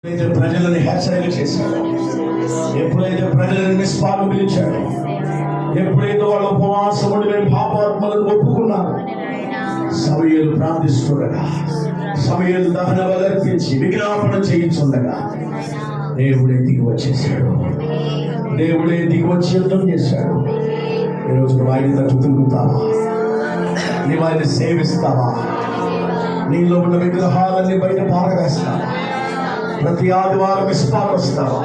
ప్రజలను హెచ్చరిక చేశాడు, ఎప్పుడైతే ప్రజలను నిస్పాలు పిలిచాడు, ఎప్పుడైతే వాళ్ళు ఉపవాసముడు మేము పాపాత్మలను ఒప్పుకున్నారు, సమూయేలు ప్రార్థిస్తుండగా, సమూయేలు దహన బలర్పించి విజ్ఞాపన చేయించుండగా దేవుడే దిగి వచ్చేసాడు. దేవుడే దిగి వచ్చి యుద్ధం చేశాడు. ఈరోజు వారిని తట్టు తిరుగుతావా? నీ వారిని సేవిస్తావా? నీలో ఉన్న విగ్రహాలన్నీ బయట పారవేస్తావా? ప్రతి ఆదివారం మిస్పాలు వస్తావా?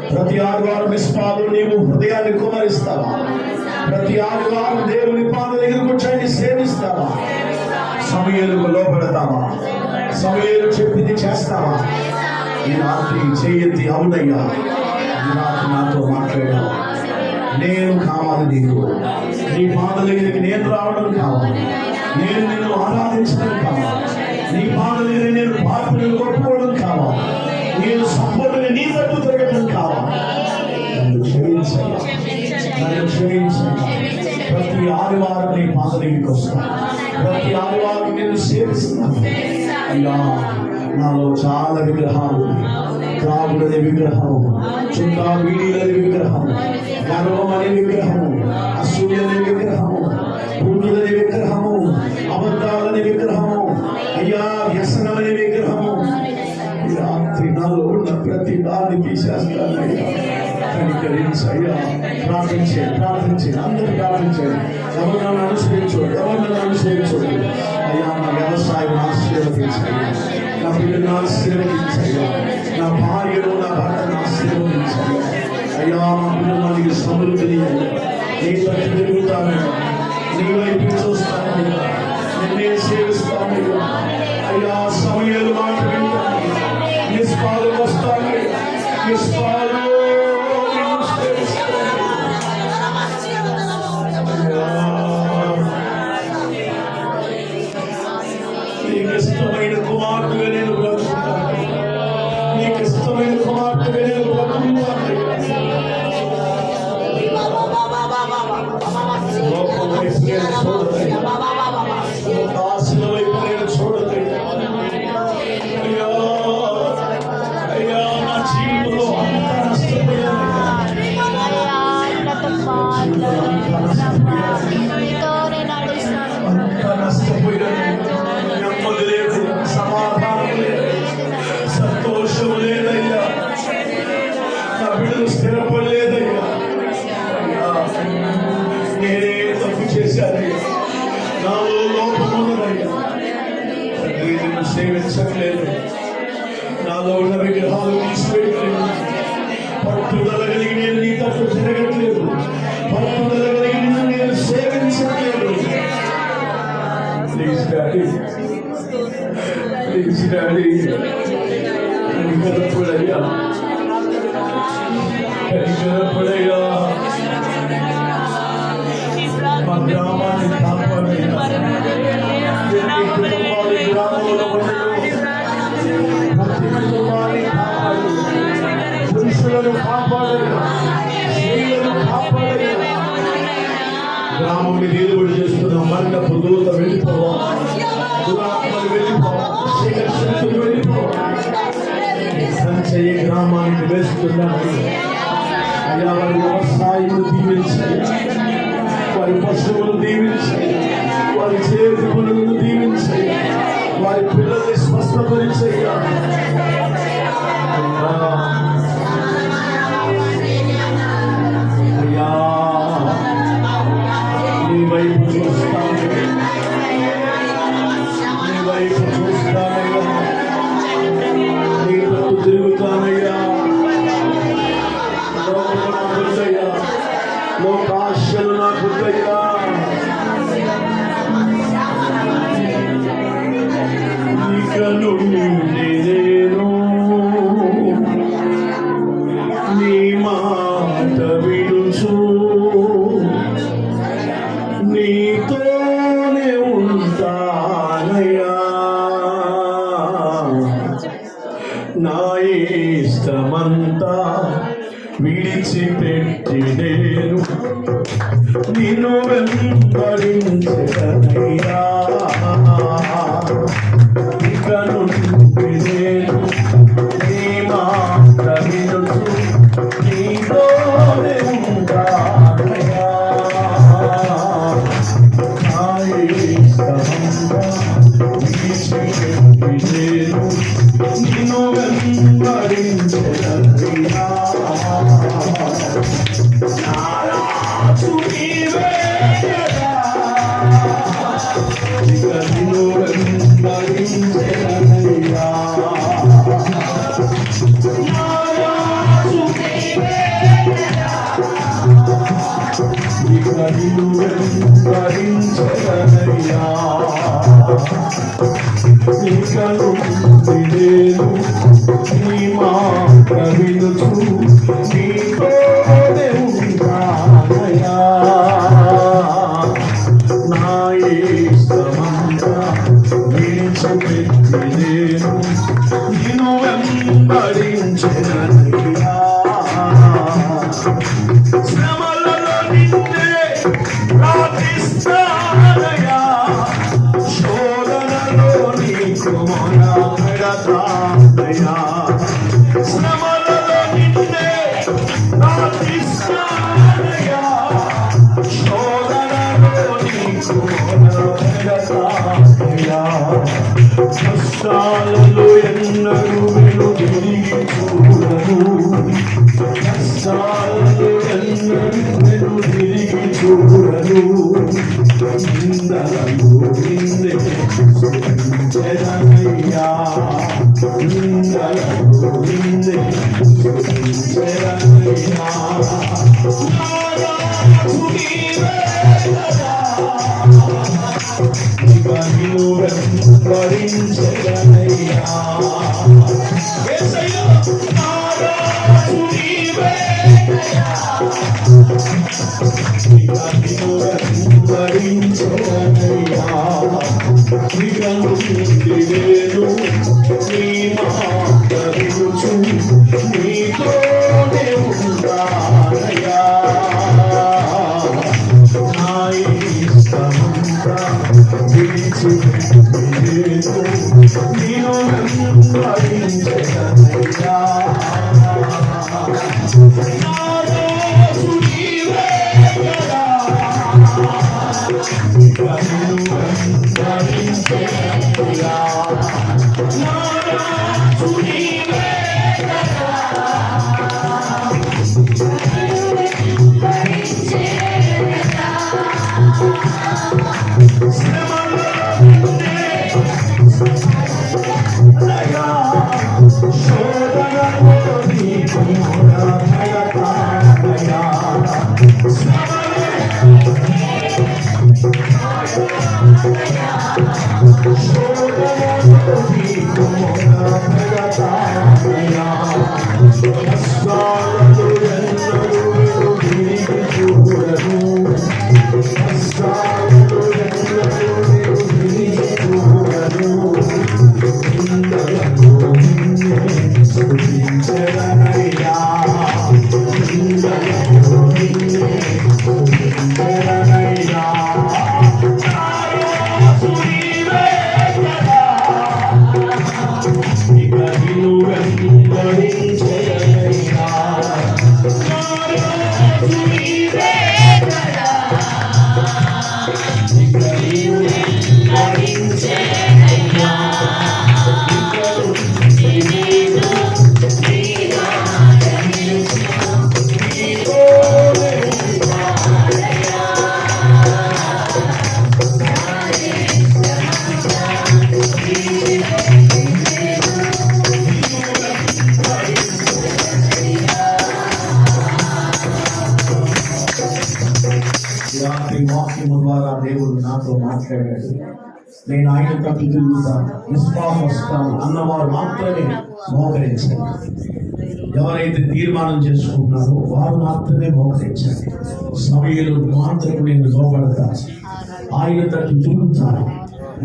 ప్రతి ఆదివారం మిస్పాలు నీవు హృదయాన్ని కుమరిస్తావా? ప్రతి ఆదివారం దేవుని పాదల ఎదుర్కొచ్చాయని సేవిస్తావా? సమూయేలుకు లోపడతావా? సమూయేలు చెప్పింది చేస్తావా? ఈ రాత్రి చేయెత్తి అవునయ్యా, ఈ రాత్రి నాతో మాట్లాడావా? నేను కావాలి, నీకు నీ పాదల దగ్గరికి నేను రావడం కావాలి, నేను నిన్ను ఆరాధించడం కావాలి, నీ పాదల దగ్గర నేను పాత్రలు కొట్టుకోవడం కావాలి, నేను సంపూర్ణంగా నీ తట్టు తిరగడం కావాలి. నన్ను క్షమించయ్యా, నన్ను క్షమించయ్యా. ప్రతి ఆదివారం నీ పాదల దగ్గరికి వస్తాను, ప్రతి ఆదివారం నేను సేవిస్తాను. అయ్యా, నాలో చాలా విగ్రహాలు, త్రాగుడనే విగ్రహం, చుట్టా వీడిలనే విగ్రహం, గర్వం అనే విగ్రహము, అసూయ అనే విగ్రహము, పుట్టుదనే విగ్రహము, అబద్ధాలనే విగ్రహము, అయ్యా వ్యసనం అనే విగ్రహము. ఈ రాత్రి నాలో ఉన్న ప్రతి దాన్ని తీసేస్తానయ్యా, కనికరించయ్యా. ప్రార్థించండి, అందరూ ప్రార్థించండి. ఎవరు నన్ను అనుసరించండి. అయ్యా, నా వ్యవసాయం ఆశీర్వదించయ్యా, నా బిడ్డను ఆశీర్వదించయ్యా, నా భార్యను నా భర్తను ఆశీర్వదించయ్యా. అయ్యా, మా కుటుంబానికి సమృద్ధిని నీ తట్టు తిరుగుతానయ్యా, నీ వైపు చూస్తానయ్యా, నిన్నే సేవిస్తానయ్యా. అయ్యా, సమూయేలు మాట వింటాను, నిస్పాలు వస్తానయ్యా, నిస్పాలు నీకు ఇష్టమైన కుమార్తెగా నేను బ్రతుకుతాను, నీకు ఇష్టమైన కుమార్తెగా నేను బ్రతుకుతాను. లోకం వైపు నేను చూడదయ్యా, దాసుల వైపు నేను చూడదయ్యా. అయ్యా, నా జీవితంలో అంతా నష్టపోయానయ్యా, అంతా నష్టపోయానయ్యా. నెమ్మది లేదు, సమాధానం లేదు, సంతోషం లేదయ్యా, నా బిడ్డలు స్థిరపడలేదయ్యా. నేనే తప్పు చేశానయ్యా, నాలో లోపం ఉన్నదయ్యా. తండ్రి, నిన్ను సేవించట్లేదు, నాలో ఉన్న విగ్రహాలు తీసివేయట్లేదు, పట్టుదల కలిగి నేను నీ తట్టు తిరగట్లేదు, పట్టుదల కలిగి నిన్ను నేను సేవించట్లేదు. ప్లీజ్ డాడీ, ప్లీజ్ డాడీ, కనికరపడయ్యా, కనికరపడయ్యా. మా గ్రామాన్ని కాపాడయ్యా, ప్రతి కుటుంబాన్ని గ్రామంలో ఉండడు, ప్రతి కుటుంబాన్ని కాపాడు, పురుషులను కాపాడయ్యా, స్త్రీలను కాపాడయ్యా. గ్రామం మీద ఏలుబడి చేస్తున్న మండపు దూత వెళ్ళిపోవా, దురాత్మలు వెళ్ళిపోవా, శక్తులు వెళ్ళిపోవా. సంచయ గ్రామానికి వేస్తున్నాడు. అయ్యా, వారి వ్యవసాయం దీవించయ్యా, వారి పశువులు దీవించయ్యా, వారి చేతి పనులను దీవించయ్యా, వారి పిల్లల్ని స్వస్థపరిచయ్యా. అయ్యా, నీ వైపు చూస్తానయ్యా, నీ వైపు చూస్తానయ్యా, నీ తట్టు తిరుగుతానయ్యా. లోకము నాకుందయ్యా, లోకాశలు నాకుందయ్యా. ఇక నుండి నేను నీ మాట వినుచు నీతోనే ఉంటానయ్యా, నా ఇష్టమంతా విడిచిపెట్టి నేను నిన్ను వెంబడించదయ్యా. ఇక నుండి నేను నీ వెంబడించెదనయ్యా. నా రాజు నీవే కదా, ఇక నిన్ను వెంబడించెదనయ్యా. నా రాజు నీవే కదా, ఇక నిన్ను వెంబడించెదనయ్యా. ఇక నుండి నీ మాట వినుచు నీతోనే ఉంటానయ్యా. నా ఇష్టమంతా విడిచిపెట్టి నేను నిన్ను వెంబడించెదనయ్యా. శ్రమలలో నిన్నే ప్రార్థిస్తానయ్యా, శోధనలో నీకు మొరపెడతానయ్యా. శ్రమలలో నిన్నే ప్రార్థిస్తానయ్యా, శోధనలో నీకు మొరపెడతానయ్యా. కష్టాలలో ఎన్నడూ వెనుదిరిగి చూడను, కష్టాలలో ఎన్నడూ వెనుదిరిగి చూడను. నిందలను నిన్నే స్తుతించెదనయ్యా, నిందలను నిన్నే స్తుతించెదనయ్యా. నా రాజు నీవే కదా, ఇక నిన్ను వెంబడించెదనయ్యా. యేసయ్యా, నా రాజు నీవే కదా, ఇక నిన్ను వెంబడించెదనయ్యా. ఇక నుండి నేను నీ మాట వినుచు నీతోనే ఉంటానయ్యా. నా ఇష్టమంతా విడిచిపెట్టి నేను నిన్ను వెంబడించెదనయ్యా. నా రాజు నీవే కదా, ఇక నిన్ను వెంబడించెదనయ్యా. నా రాజు నీవే కదా, శ్రమలలో నిన్నే ప్రార్థిస్తానయ్యా, శోధనలో నీకు మొరపెడతానయ్యా. శోధనలో నీకు మొరపెడతానయ్యా. కష్టాలలో ఎన్నడూ వెనుదిరిగి చూడను, కష్టాలలో ఎన్నడూ వెనుదిరిగి చూడను. నిందలను నిన్నే స్తుతించెదనయ్యా, నిందలను నిన్నే స్తుతించెదనయ్యా. నా రాజు నీవే కదా, ఇక నిన్ను వెంబడించెదనయ్యా. నా రాజు నీవే కదా, ఇక నిన్ను వెంబడించెదనయ్యా. ఇక నుండి నేను నీ మాట వినుచు నీతోనే ఉంటానయ్యా. రాత్రి వాక్యము ద్వారా దేవుడు నాతో మాట్లాడాడు. నేను ఆయన తట్టు తిరుగుతాను, నిష్పాపస్తాను అన్నవారు మాత్రమే మోకరించాలి. ఎవరైతే తీర్మానం చేసుకుంటున్నారో వారు మాత్రమే మోకరించాలి. సమయంలో మాత్రమే నేను లోపడతాను, ఆయన తట్టు తిరుగుతాను,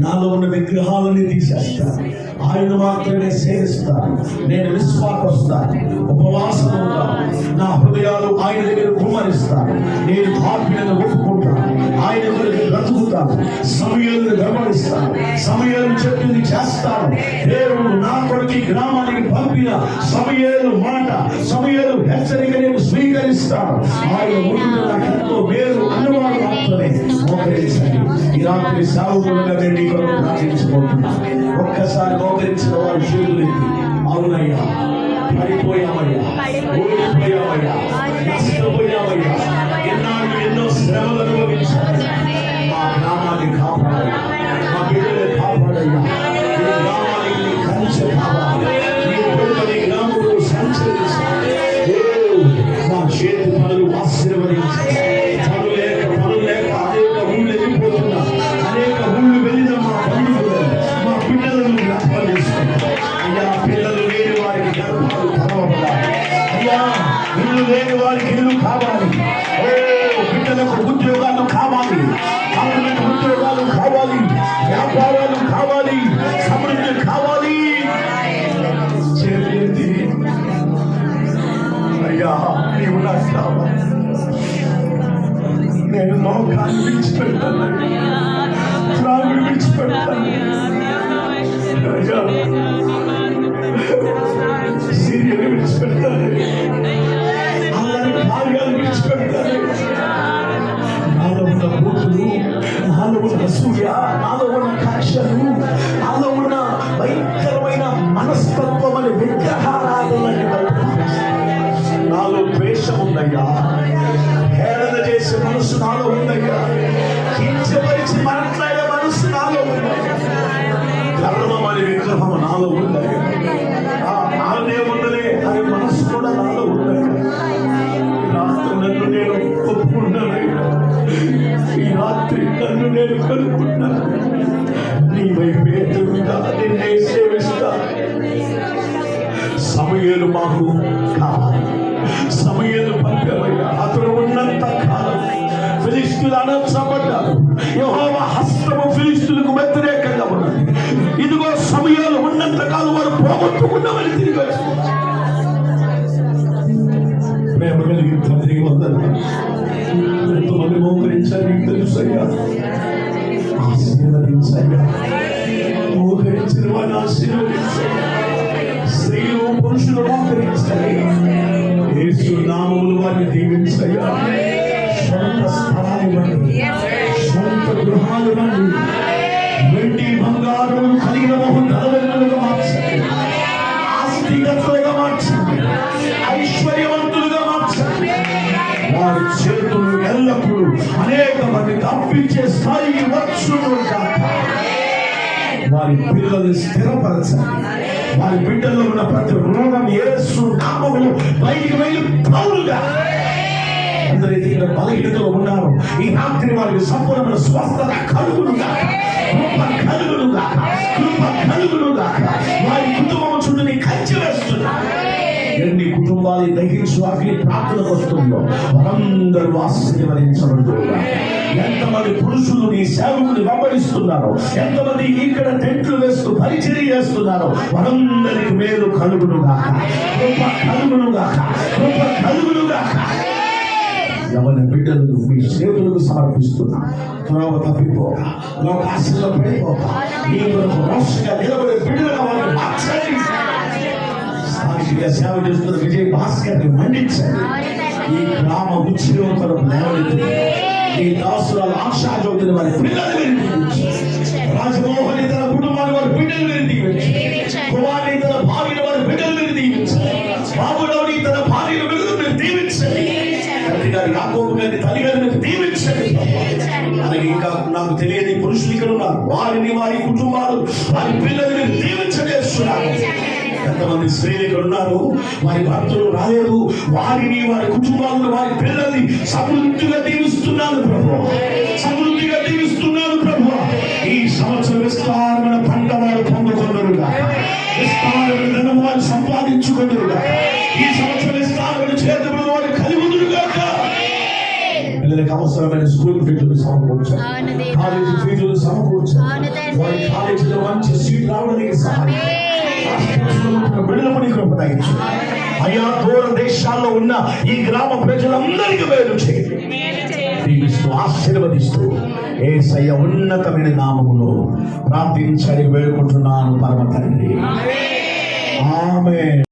నాలో ఉన్న విగ్రహాలని తీసేస్తాను, ఆయన మాత్రమే సేవిస్తాను. నేను విశ్వాసస్తాను, ఉపవాసం ఉంటాను, నా హృదయాలు ఆయన దగ్గర కుమ్మరిస్తాను. నేను పాపిలను ఒప్పుకుంటాను, ఆయన కొరకు బ్రతుకుతాను, సమయాలను గమనిస్తాను, సమయాలను చెప్పింది చేస్తాను. దేవుడు నా కొరకు గ్రామానికి పంపిన సమయాలు మాట, సమయాలు హెచ్చరిక నేను స్వీకరిస్తాను. ఆయన ముందు నాకు ఎంతో మేలు అన్నవాడు మాత్రమే మోకరించండి. ఈ రాత్రి సాగుగా నేను నీ కొరకు ప్రార్థించుకుంటున్నాను. ఒక్కసారి మోకరించిన వారు చేతులు అవునయ్యా ఓడిపోయామయ్యా, నష్టపోయామయ్యా, ఎన్నాళ్ళు ఎన్నో శ్రమలు అనుభవించాలి. మా గ్రామాన్ని కాపాడాలి, మా బిడ్డలు కాపాడయ్యా. ఈ గ్రామానికి నీ కంచె కావాలి, నీ బిడ్డని గ్రామంలో సంచరించాలి. మా చేతి పనులు ఆశీర్వదించాలి. పనులు లేక అనేక ఊళ్ళు వెళ్ళిపోతున్నా, అనేక ఊళ్ళు వెళ్ళిన మా బంధువులు మా పిల్లలను జ్ఞాపకం చేసుకుంటాం. అయ్యా, పిల్లలు లేని వారికి గర్భాలు తెరవబడాలి. అయ్యా, ఇల్లు లేని వారికి ఇల్లు కావాలి. బిడ్డలకు ఉద్యోగాలు కావాలి, గవర్నమెంట్ ఉద్యోగాలు కావాలి, వ్యాపారాలు కావాలి, సమృద్ధి కావాలి. చేతి అయ్యా, నీవు నాకు కావాలి. నేను లోకాన్ని విడిచిపెడతాను, త్రాగుడు విడిచిపెడతాను అయ్యా, సీరియల్ విడిచిపెడతాను, అల్లరి కార్యాలు విడిచిపెడతాను. నాలో ఉన్న బూతులు, నాలో ఉన్న సూర్య, నాలో ఉన్న కక్షలు, నాలో ఉన్న భయంకరమైన మనస్తత్వం అనే విగ్రహారాధనని నాలో ద్వేషం ఉందయ్యా, హేళన చేసే మనసు నాలో ఉందయ్యా, కించపరిచి మాట్లాడే మనసు నాలో ఉందయ్యా, గర్వం అనే విగ్రహం నాలో ఉందయ్యా, నానే ఉందలే అనే మనసు కూడా నాలో ఉందయ్యా. ఈ రాత్రి నన్ను నేను ఒప్పుకున్నానయ్యా, ఈ రాత్రి నన్ను నేను కనుక్కున్నాను. నీ వైపే తిరుగుతా, నిన్నే సేవిస్తా. సమయాలు మాకు కావాలి, సమయాలు పంపేవయ్యా. అతను ఉన్నంత కాలం ఫిలిష్తులు అనర్చబడ్డారు, యెహోవా హస్తము ఫిలిష్తులకు వ్యతిరేకంగా ఉన్నది. ఇదిగో సమయాలు ఉన్నంత కాలం వారు పోగొట్టుకున్నామని తిరిగి వచ్చి ప్రేమ కలిగి తండ్రికి వందనాలు. ఎంతమంది మోకరించారు మీకు తెలుసయ్యా, ఆశీర్వదించయ్యా, మోకరించిన వారిని ఆశీర్వదించయ్యా. స్త్రీలు పురుషులు మోకరించాలి, యేసు నామములో వారిని దీవించయ్యా. సొంత స్థలాలు ఇవ్వండి, సొంత గృహాలు ఇవ్వండి, వెండి బంగారం కలిగిన ధనవంతులుగా మార్చండి, ఆస్తిగతులుగా మార్చండి, ఐశ్వర్యవంతులుగా మార్చండి. వారి చేతులు ఎల్లప్పుడూ అనేక మంది తప్పించే స్థాయికి వచ్చును కాక. వారి పిల్లల్ని స్థిరపరచండి, వారి బిడ్డల్లో ఉన్న ప్రతి రోగం యేసు నామములో బయటికి వెళ్ళి పౌలుగా. అందరూ ఇక్కడ బలహీనతలో ఉన్నారు, ఈ రాత్రి వారికి సంపూర్ణమైన స్వస్థత కలుగునుగా, కృప కలుగునుగా, కృప కలుగునుగా. వారి కుటుంబం చుట్టూ నీ కంచె వేస్తున్నా. ఎన్ని కుటుంబాలు దహించు అగ్ని ప్రార్థనకు వస్తుందో వారందరూ ఆశీర్వదించబడుతున్నా. ఎంతమంది పురుషులు నీ సేవకుని వెంబడిస్తున్నారో, ఎంతమంది ఇక్కడ టెంట్లు వేస్తూ పరిచర్య చేస్తున్నారో వారందరికి మేలు కలుగునుగా, కృప కలుగునుగా, కృప కలుగునుగా. ఎవరి బిడ్డలను మీ చేతులకు సమర్పిస్తున్నా. త్రోవ తప్పిపోక, లోకాశలో పడిపోక, నీ కొరకు రోషంగా నిలబడే బిడ్డలుగా వారిని మార్చండి. సాక్షిగా సేవ చేస్తున్న విజయ్ భాస్కర్ని మండించండి. ఈ గ్రామ ఉచ్చిలో కొరకు లేవనెత్తి ఈ దాసురాలు ఆశాజ్యోతిని వారి పిల్లలు దీవించి, రాజమోహన్ తన కుటుంబాన్ని వారి బిడ్డలు దీవించి, కుమార్ని తన భార్యను వారి బిడ్డలు దీవించి, బాబురావుని తన భార్యను బిడ్డలు దీవించండి. తండ్రి గారి యాకోబు గారిని తల్లి గారిని దీవించండి. అలాగే ఇంకా నాకు తెలియని పురుషులు ఇక్కడ ఉన్నారు, వారిని వారి కుటుంబాలు వారి పిల్లల్ని దీవించజేస్తున్నారు. ఎంతమంది స్త్రీలు ఇక్కడ ఉన్నారు, వారి భర్తలు రాలేదు, వారిని వారి కుటుంబాలను వారి పిల్లల్ని సమృద్ధిగా దీవిస్తున్నాను ప్రభు, సమృద్ధిగా దీవిస్తున్నాను ప్రభు. ఈ సంవత్సరం విస్తారమైన పంట వారు పొందుకొందరుగా, విస్తారమైన ధనం వారు సంపాదించుకొందరుగా, ఈ సంవత్సరం విస్తారమైన చేతులు వారు కలుగుదురుగా. పిల్లలకు అవసరమైన స్కూల్ ఫీజులు సమకూర్చాలి, కాలేజీ ఫీజులు సమకూర్చాలి, వారి కాలేజీలో మంచి సీట్ రావడానికి సహాయం, అయ్యా దూర దేశాల్లో ఉన్న ఈ గ్రామ ప్రజలందరికీ వేరు చేయండి, దీవిస్తూ ఆశీర్వదిస్తూ యేసయ్య ఉన్నతమైన నామములో ప్రార్థించని వేడుకుంటున్నాను పరమ తండ్రి. ఆమేన్.